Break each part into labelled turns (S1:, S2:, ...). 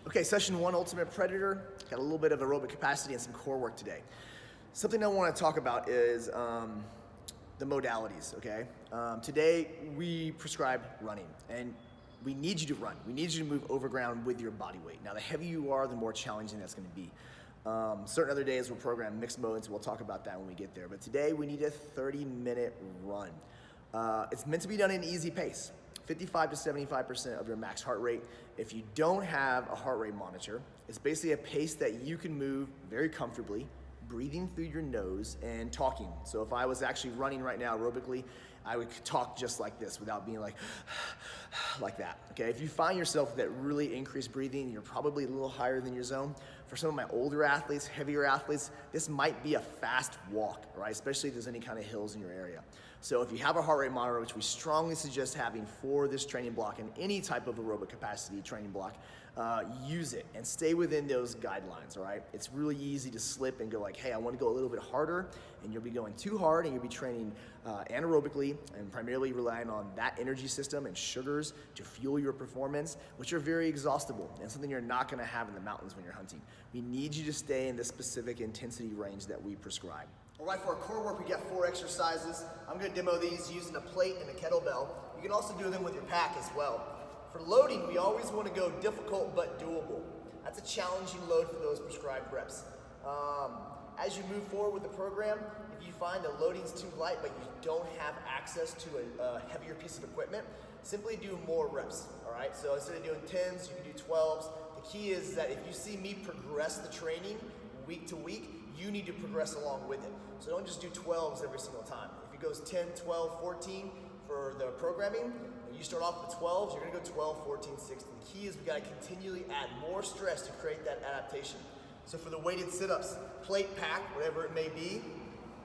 S1: Okay, session one, Ultimate Predator. Got a little bit of aerobic capacity and some core work today. Something I want to talk about is the modalities, okay? Today we prescribe running, and we need you to run. We need you to move over ground with your body weight. Now, the heavier you are, the more challenging that's going to be. Certain other days we'll program mixed modes. We'll talk about that when we get there. But today we need a 30-minute run. It's meant to be done at an easy pace. 55 to 75% of your max heart rate. If you don't have a heart rate monitor, it's basically a pace that you can move very comfortably, breathing through your nose and talking. So if I was actually running right now aerobically, I would talk just like this without being like that, okay? If you find yourself with that really increased breathing, you're probably a little higher than your zone. For some of my older athletes, heavier athletes, this might be a fast walk, right? Especially if there's any kind of hills in your area. So if you have a heart rate monitor, which we strongly suggest having for this training block and any type of aerobic capacity training block, use it and stay within those guidelines, all right? It's really easy to slip and go like, hey, I want to go a little bit harder, and you'll be going too hard, and you'll be training anaerobically and primarily relying on that energy system and sugars to fuel your performance, which are very exhaustible and something you're not going to have in the mountains when you're hunting. We need you to stay in the specific intensity range that we prescribe. All right, for our core work, we got 4 exercises. I'm going to demo these using a plate and a kettlebell. You can also do them with your pack as well. For loading, we always want to go difficult but doable. That's a challenging load for those prescribed reps. As you move forward with the program, if you find the loading's too light but you don't have access to a heavier piece of equipment, simply do more reps, all right? So instead of doing 10s, you can do 12s. The key is that if you see me progress the training week to week, you need to progress along with it. So don't just do 12s every single time. If it goes 10, 12, 14 for the programming, and you start off with 12s, you're gonna go 12, 14, 16. The key is we gotta continually add more stress to create that adaptation. So for the weighted sit-ups, plate, pack, whatever it may be,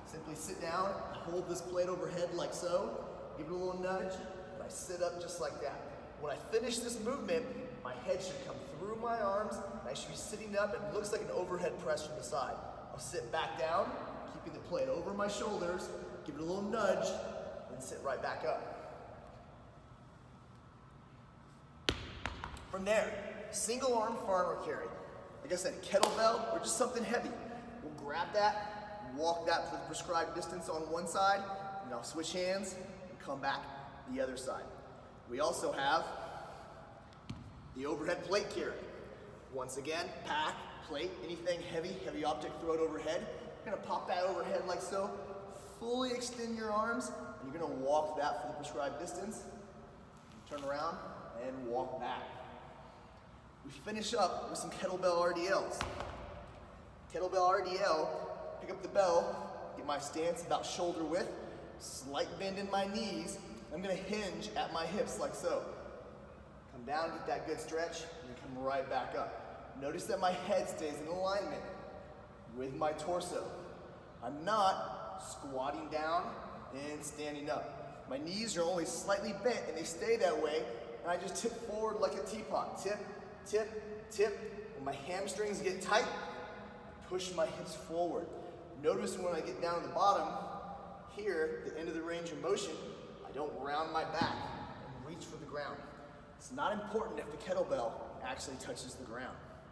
S1: simply sit down, hold this plate overhead like so, give it a little nudge, and I sit up just like that. When I finish this movement, my head should come through my arms, and I should be sitting up, and it looks like an overhead press from the side. I'll sit back down, keeping the plate over my shoulders, give it a little nudge, and sit right back up. From there, single arm farmer carry. Like I said, kettlebell or just something heavy. We'll grab that, walk that for the prescribed distance on one side, and I'll switch hands and come back the other side. We also have the overhead plate carry. Once again, pack, plate, anything heavy object, throw it overhead. You're gonna pop that overhead like so, fully extend your arms, and you're gonna walk that for the prescribed distance, turn around, and walk back. We finish up with some kettlebell RDLs. Kettlebell RDL, pick up the bell, get my stance about shoulder width, slight bend in my knees. I'm gonna hinge at my hips like so. Come down, get that good stretch, and then come right back up. Notice that my head stays in alignment with my torso. I'm not squatting down and standing up. My knees are only slightly bent and they stay that way, and I just tip forward like a teapot. Tip, tip, tip. When my hamstrings get tight, I push my hips forward. Notice when I get down to the bottom, here, the end of the range of motion, I don't round my back and reach for the ground. It's not important if the kettlebell actually touches the ground.